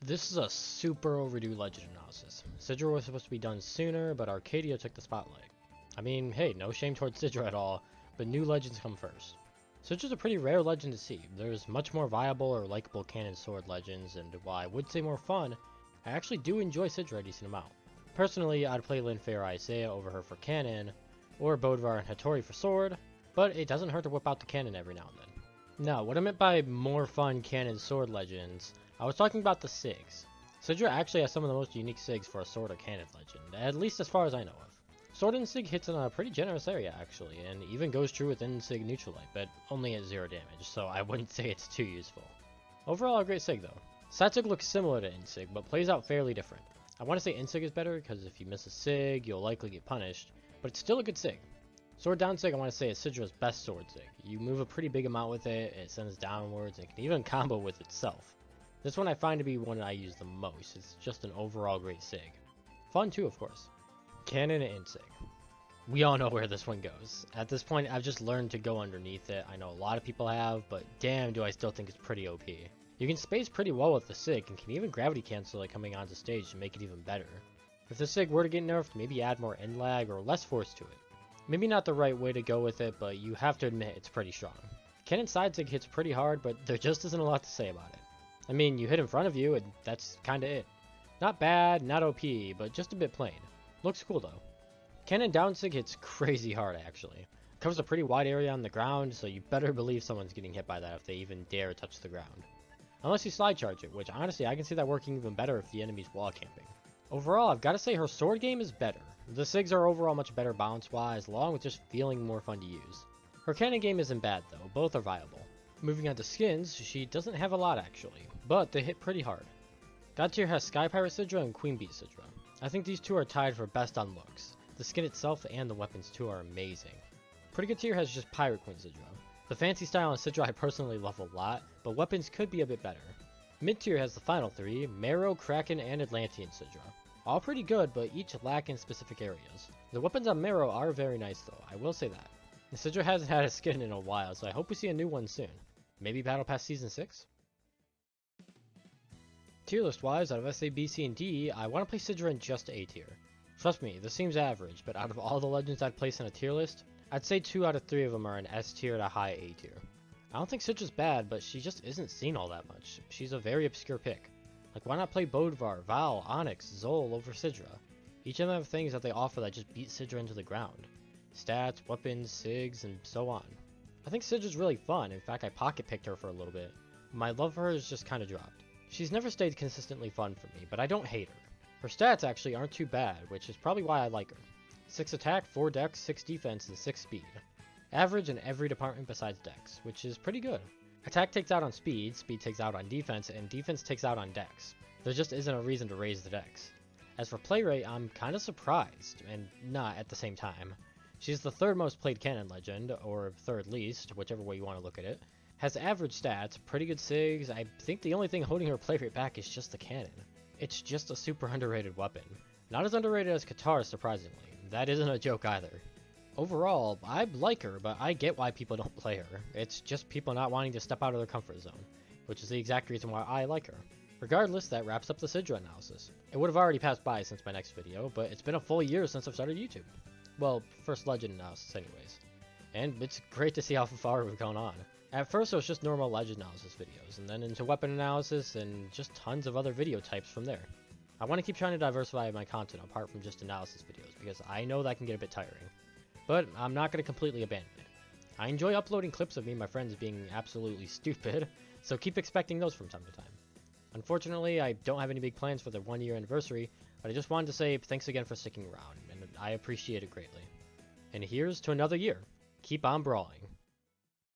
This is a super overdue legend analysis. Sidra was supposed to be done sooner, but Arcadia took the spotlight. I mean, hey, no shame towards Sidra at all, but new legends come first. Sidra's a pretty rare legend to see. There's much more viable or likable canon sword legends, and while I would say more fun, I actually do enjoy Sidra a decent amount. Personally, I'd play Linfair Isaiah over her for canon, or Bodvar and Hattori for sword, but it doesn't hurt to whip out the canon every now and then. Now, what I meant by more fun canon sword legends, I was talking about the SIGs. Sidra actually has some of the most unique SIGs for a sword or canon legend, at least as far as I know of. Sword and SIG hits in a pretty generous area actually, and even goes true within SIG Neutralite, but only at 0 damage, so I wouldn't say it's too useful. Overall, a great SIG though. Side SIG looks similar to InSig, but plays out fairly different. I want to say InSig is better, because if you miss a SIG, you'll likely get punished, but it's still a good SIG. Sword down SIG I want to say is Sidra's best sword SIG. You move a pretty big amount with it, it sends downwards, and it can even combo with itself. This one I find to be one I use the most. It's just an overall great SIG. Fun too, of course. Canon and InSig. We all know where this one goes. At this point, I've just learned to go underneath it. I know a lot of people have, but damn do I still think it's pretty OP. You can space pretty well with the SIG, and can even gravity cancel it coming onto stage to make it even better. If the SIG were to get nerfed, maybe add more end lag or less force to it. Maybe not the right way to go with it, but you have to admit it's pretty strong. Canon side SIG hits pretty hard, but there just isn't a lot to say about it. I mean, you hit in front of you, and that's kinda it. Not bad, not OP, but just a bit plain. Looks cool though. Canon down SIG hits crazy hard actually. Covers a pretty wide area on the ground, so you better believe someone's getting hit by that if they even dare touch the ground. Unless you slide charge it, which honestly I can see that working even better if the enemy's wall camping. Overall, I've got to say her sword game is better. The SIGs are overall much better balance wise, along with just feeling more fun to use. Her canon game isn't bad though, both are viable. Moving on to skins, she doesn't have a lot actually, but they hit pretty hard. God tier has Sky Pirate Sidra and Queen Bee Sidra. I think these two are tied for best on looks. The skin itself and the weapons too are amazing. Pretty good tier has just Pirate Queen Sidra. The fancy style on Sidra I personally love a lot, but weapons could be a bit better. Mid tier has the final three, Marrow, Kraken, and Atlantean Sidra. All pretty good, but each lack in specific areas. The weapons on Marrow are very nice though, I will say that. Sidra hasn't had a skin in a while, so I hope we see a new one soon. Maybe Battle Pass Season 6? Tier list wise, out of SA, B, C, and D, I want to place Sidra in just A tier. Trust me, this seems average, but out of all the legends I'd place in a tier list, I'd say 2 out of 3 of them are in S tier to high A tier. I don't think Sidra's bad, but she just isn't seen all that much. She's a very obscure pick. Like, why not play Bodvar, Val, Onyx, Zol over Sidra? Each of them have things that they offer that just beat Sidra into the ground. Stats, weapons, SIGs, and so on. I think Sidra's really fun. In fact, I pocket picked her for a little bit. My love for her has just kinda dropped. She's never stayed consistently fun for me, but I don't hate her. Her stats actually aren't too bad, which is probably why I like her. 6 attack, 4 dex, 6 defense, and 6 speed. Average in every department besides dex, which is pretty good. Attack takes out on speed, speed takes out on defense, and defense takes out on dex. There just isn't a reason to raise the dex. As for play rate, I'm kinda surprised, and not at the same time. She's the 3rd most played canon legend, or 3rd least, whichever way you want to look at it. Has average stats, pretty good SIGs. I think the only thing holding her play rate back is just the cannon. It's just a super underrated weapon. Not as underrated as Katar, surprisingly. That isn't a joke either. Overall, I like her, but I get why people don't play her. It's just people not wanting to step out of their comfort zone, which is the exact reason why I like her. Regardless, that wraps up the Sidra analysis. It would have already passed by since my next video, but it's been a full year since I've started YouTube. Well, first legend analysis anyways. And it's great to see how far we've gone on. At first it was just normal legend analysis videos, and then into weapon analysis, and just tons of other video types from there. I want to keep trying to diversify my content apart from just analysis videos, because I know that can get a bit tiring. But I'm not going to completely abandon it. I enjoy uploading clips of me and my friends being absolutely stupid, so keep expecting those from time to time. Unfortunately, I don't have any big plans for the 1 year anniversary, but I just wanted to say thanks again for sticking around, and I appreciate it greatly. And here's to another year. Keep on brawling.